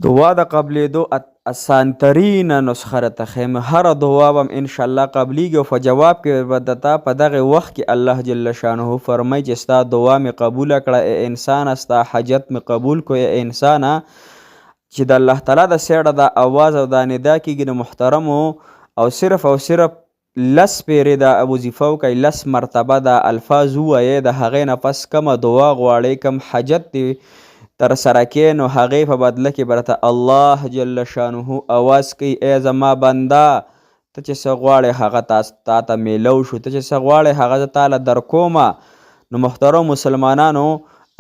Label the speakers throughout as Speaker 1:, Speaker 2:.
Speaker 1: دعا د قبلېدو اسانترینه نسخه راته ښیم. هره دعا به م انشاءالله قبلیږي او په جواب کې به درته په دغه وخت کې الله جل شانه فرمایي چې ستا دعا مې قبوله کړه ای انسانه، ستا حاجت مې قبول کړو ای انسانه. چې د الله تعالی د سیړه دا اواز او دا ندا کېږي نو محترمو، او صرف لس پیرې دا وظیفه وکئ، لس مرتبه دا الفاظ ووایئ، د هغې نه پس کومه دعا غواړئ، کوم حاجت دی تر سره کې نو هغې په بدله کې به راته الله جل شانه اواز کوي ای زما بنده ته چې څه غواړې هغه تا ته میلو شو، ته چې څه غواړې هغه زه تاله درکومه. نو محترم مسلمانانو،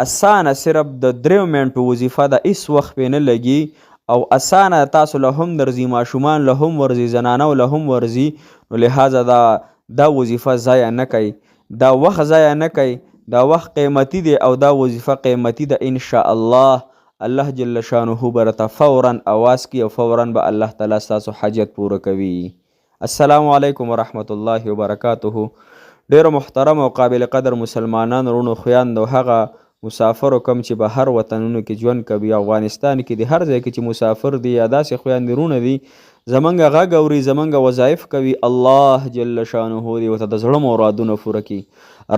Speaker 1: اسانه صرف د 3 منټو وظیفه ده، هیڅ وخت پې نه لګي او اسانه تاسو له هم درځي، ماشومان له هم ورځي، زنانو له هم ورځي. نو لحاظه دا وظیفه ضایع نه کوي، دا وخت ضایع نه کوي، دا وخت قیمتي دی او دا وظیفه قیمتي ده. انشاءالله الله جل شانه به راته فورا اواز کوي او فورا به الله تعالی ستاسو حاجت پوره کوي. السلام علیکم ورحمت الله وبرکاته. ډیرو محترم او قابل قدر مسلمانان ورونو خویندو، هغه مسافرو کم چې بهر وطنونو کې ژوند کوي، افغانستان کې د هر ځای کې چې مسافر دي یا داسې خویندې ورونه دي زمونږ غږ اوري، زمونږ وظایف کوي، الله جل شانه دې ورته د زړه مرادونه پوره کړي.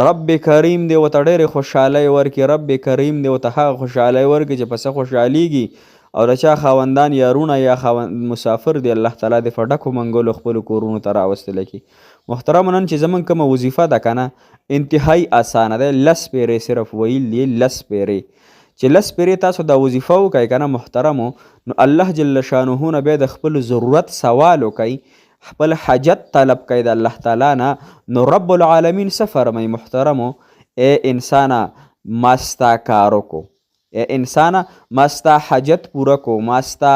Speaker 1: رب کریم دې ورته ډېرې خوشحالۍ ورکړي، رب کریم دې ورته هغه خوشحالۍ ورکړي چې په څه خوشحالېږي او د چا خاوندان یارونه یا مسافر دی الله تعالی دې په ډکو منګلو خپلو کورونو ته راوستلی کړي. محترمو، نن چې زمونږ کومه وظیفه ده که نه انتهایی اسانه ده، 10 پیرې صرف ویل دي، 10 پیرې چې 10 پیرې تاسو دا وظیفه وکئ که نه محترمو، نو الله جل شانه نه بیا د خپل ضرورت سوال وکئ، خپل حاجت طلب کوي د الله تعالی نه. نو رب العالمین څه فرمایي محترمو؟ ای انسانه ما ستا کار وکړو، ای انسانه ما ستا حاجت پوره کو، ما ستا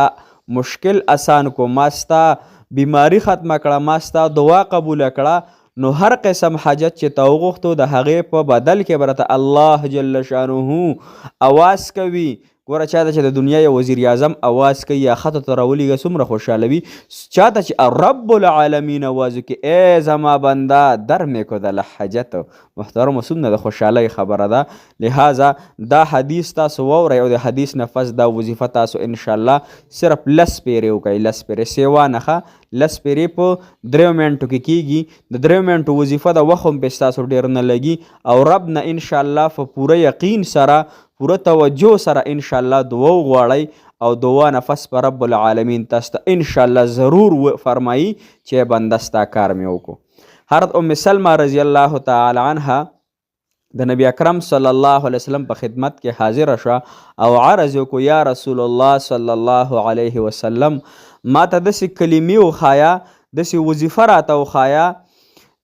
Speaker 1: مشکل اسان کو، ما ستا بیماری ختمه کړه، ما ستا دعا قبوله کړه. نو هر قسم حاجت چې تا وغوښتو د هغې په بدل کې به راته الله جل شانه اواز کوي. ګوره چاته چې د دنیا یو وزیر اعظم اواز کوي یا خطو ته راولیږه څومره خوشحالوي، چاته چې رب العالمین اواز وکړي ای زما بنده در مې کو دله حاجت. محترمو څومره د خوشحالۍ خبره ده. لہذا دا حدیث تاسو واورئ او د حدیث نه پس دا وظیفه تاسو انشاءالله صرف 10 پیرې وکئ، 10 پیرې سیوا نښه 10 پیرې په 3 منټو کې کیږي. د 3 منټو وظیفه د وخت هم پې ستاسو ډېر نه لګي او رب نه انشاءالله په پوره یقین سره پوره توجه سره انشاءالله دعا وغواړئ او دعا نه پس په رب العالمین تاسو ته انشاءالله ضرور فرمایي چې بنده ستا کار مې وکړو. حضرت ام سلمه رضی الله تعالی عنها د نبی اکرم صلی الله علیه وسلم په خدمت کې حاضر شوه او عرض وکړو یا رسول الله صلی الله علیه وسلم ما ته داسې کلمې وښایه، داسې وظیفه راته وښایه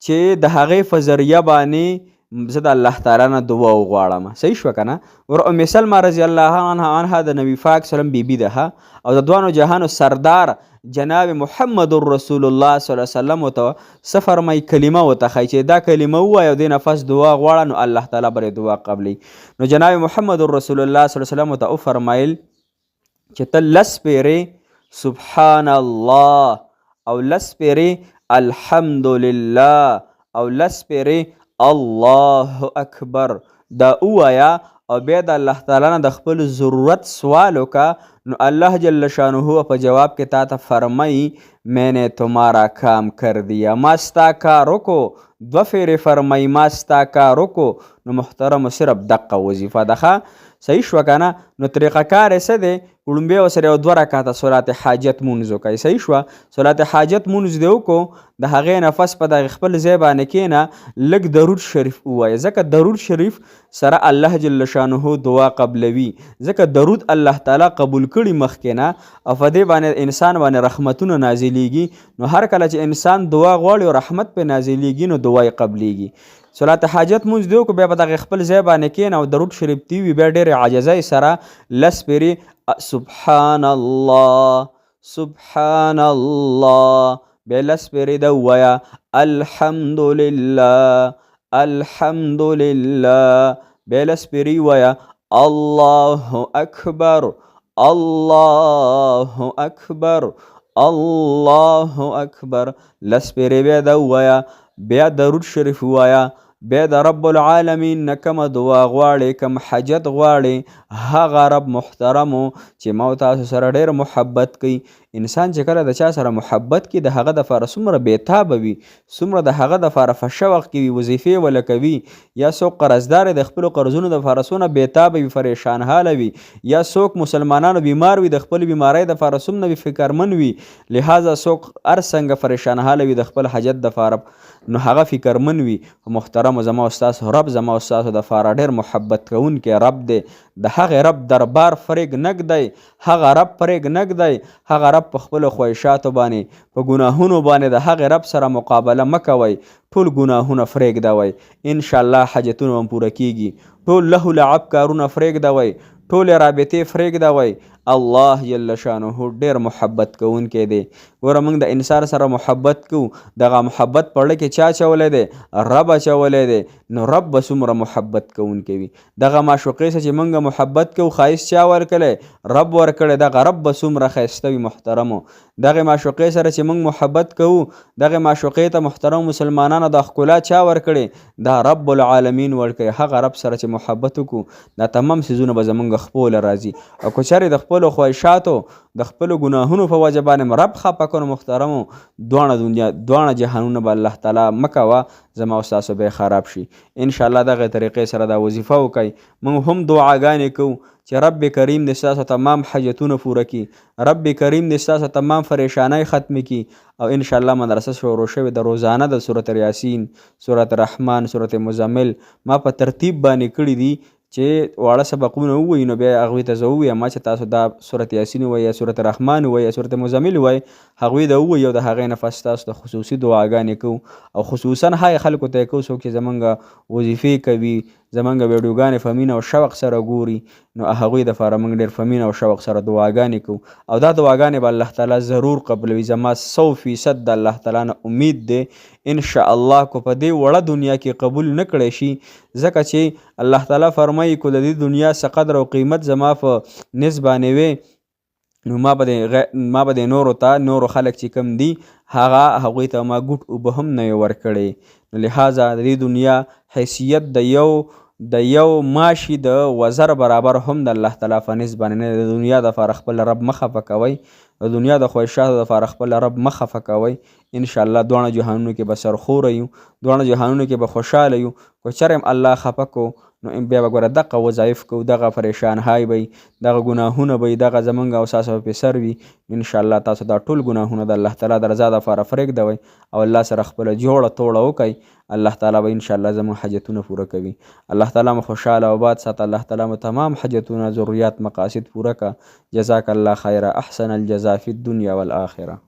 Speaker 1: چې د هغې په ذریعه باندې زه د الله تعالی نه دعا وغواړم. صحیح شوه که نه؟ ور ام سلمه رضی الله عنها د نبي پاک سلم بیبي ده او د دوانو جهانو سردار جناب محمد رسول الله صلی الله علیه وسلم ورته څه فرمایي؟ کلمه ورته ښایي چې دا کلمه ووایه او دې نه پس دعا غواړه نو الله تعالی به دعا قبلوي. نو جناب محمد رسول الله صلی الله علیه وسلم ورته وفرمایل چې ته 10 پیرې سبحان الله او 10 پیرې الحمدلله او 10 پیرې الله اکبر دا ووایه او بیا د الله تعالی نه د خپل ضرورت سوال وکړه. نو الله جل شانه په جواب کې تا ته فرمایي میں نے تمہارا کام کر دیا، ما ستا کار وکړو. 2 پیرې فرمایي ما ستا کار وکړو. نو محترمو صرف دقه وظیفه ده. صحیح شوه که نه؟ نو طریقه کار یې څه دی؟ وړومبی ورسره یو 2 رکعته صلات حاجت مونځ وکړئ. صحیح شوه؟ صلات حاجت مونځ دې وکړو، د هغې نه پس په دغه خپل ځای باندې کښېنه لږ درود شریف ووایه، ځکه درود شریف سره الله جل شانه دعا قبلوي، ځکه درود الله تعالی قبول کړي مخکې نه او په دې باندې انسان باندې رحمتونه نازلیږي. نو هر کله چې انسان دعا غواړي او رحمت پې نازلیږي نو دعا یې قبلیږي. صلات حاجت مونځ دې وکړو، بیا په دغه خپل ځای باندې کښېنه او درود شریف دې وي، بیا ډېرې عاجزۍ سره 10 پیرې سبحان الله سبحان الله، بیا 10 پیرې ده ووایه الحمدلله الحمدلله، بیا 10 پیرې ووایه الله اکبر الله اکبر الله اکبر. 10 پیرې بیا ده ووایه، بیا درود شریف ووایه، بیا د رب العالمین نه کومه دعا غواړې، کوم حاجت غواړې، هغه رب محترمو چې ما تاسو سره ډېر محبت کوي. انسان چې کله د چا سره محبت کوي د هغه دپاره څومره بېتابه وي، څومره د هغه دپاره په شوق کې وي، وظیفې وله کوي. یا څوک قرضدار د خپلو قرضونو دپاره څونه بېتابه وي، پریشان حاله وي. یا څوک مسلمانانو بیمار وي، د خپل بیمارۍ دپاره څومره وي فکرمن وي. لهذا څوک هر څنګه پریشان حاله وي د خپل حاجت دپاره، نو هغه فکرمن وي. محترمو زما استاسو رب زما استاسو دپاره ډېر محبت کوونکی رب دی. د هغې رب دربار فریږ نږدی، هغه رب فریږ نږدی. هغه رب په خپلو خواهشاتو باندې، په ګناهونو باندې د هغې رب سره مقابله مه کوئ. ټول ګناهونه پرېږدوئ، انشاءالله حاجتونه هم پوره کیږي. ټول لهو لعب کارونه پرېږدوئ، ټولې رابطې پرېږدوئ. الله جل شانه ډېر محبت کوونکی دی. ګوره موږ د انسان سره محبت کوو، دغه محبت په زړه کې چا اچولی دی؟ رب اچولی دی. نو رب به څومره محبت کوونکی وي. دغه معشوقې سره چې موږ محبت کوو ښایست چا ورکړی؟ رب ورکړی. دغه رب به څومره ښایسته وي محترمو. دغې معشوقې سره چې موږ محبت کوو، دغې معشوقې ته محترم مسلمانانو دا ښکلا چا ورکړې؟ دا رب العالمین ورکړی. هغه رب سره چې محبت وکړو دا تمام څیزونه به زموږ خپله راځي. او که چېرې د خپلو خواهشاتو د خپلو ګناهونو په وجه باندې رب خفه کړو محترمو، دواړه جهانونه به الله تعالی مه کوه، زما او ستاسو به یې خراب شي. انشاءالله دغې طریقې سره دا وظیفه وکئ. موږ هم دعاګانې کوو چې رب کریم دې ستاسو تمام حاجتونه پوره کړي، رب کریم دې ستاسو تمام پریشانۍ ختمې کړي. او انشاءالله مدرسه شروع شوې ده، روزانه د سورت یاسین، سورت رحمان، سورت مزمل ما په ترتیب باندې کړي دي چې واړه سبقونه ووایي. نو بیا هغوی ته زه ووایم چې تاسو دا سورت یاسین ووایي یا سورت رحمان ووایي یا سورت مزمل ووایي، هغوی د ووایي او د هغې نه پس تاسو ته خصوصي دعاګانې کوو. او خصوصا هغې خلکو ته یې کوو څوک چې زمونږ وظیفې کوي، زمونږ ویډیوګانې په مینه او شوق سره ګوري، نو هغوی دپاره موږ ډېر په مینه او شوق سره دعاګانې کوو. او دا دعاګانې به الله تعالی ضرور قبلوي. زما 100% د الله تعالی نه امید دی انشاءالله کو په دې وړه دنیا کې قبول نه کړی شي، ځکه چې الله تعالی فرمایي کو د دې دنیا څه قدر او قیمت زما په نس باندې وی، نو ما به د نورو ته، نورو خلک چې کم دي هغوی ته ما ګوټ اوبه هم نه وي ورکړی. نو لهذا د دې دنیا حیثیت د یو ماشي د وزر برابر هم د الله تعالی په نس باندې نه. د دنیا دپاره خپل رب مه خفه کوئ، د دنیا د خواهشاتو دپاره خپل رب مه خفه کوئ. انشاءالله دواړه جهانونو کې به سرخوره یو، دواړه جهانونو کې به خوشحاله یو. که چېرې هم الله خفه کو نو بیا به ګوره دغه وظایف کوو، دغه پریشان های به دغه ګناهونه به دغه زمونږ او ستاسو په سر وي. انشاءالله تاسو دا ټول ګناهونه د الله تعالی د رضا دپاره پرېږدوئ او الله سره خپله جوړه توړه وکئ. الله تعالی به انشاءالله زموږ حاجتونه پوره کوي. الله تعالی مو خوشحاله او آباد ساته. الله تعالی مو تمام حاجتونه، ضروريات، مقاصد پوره که. جزاک الله خیره. احسن الجزا فی الدنیا والآخره.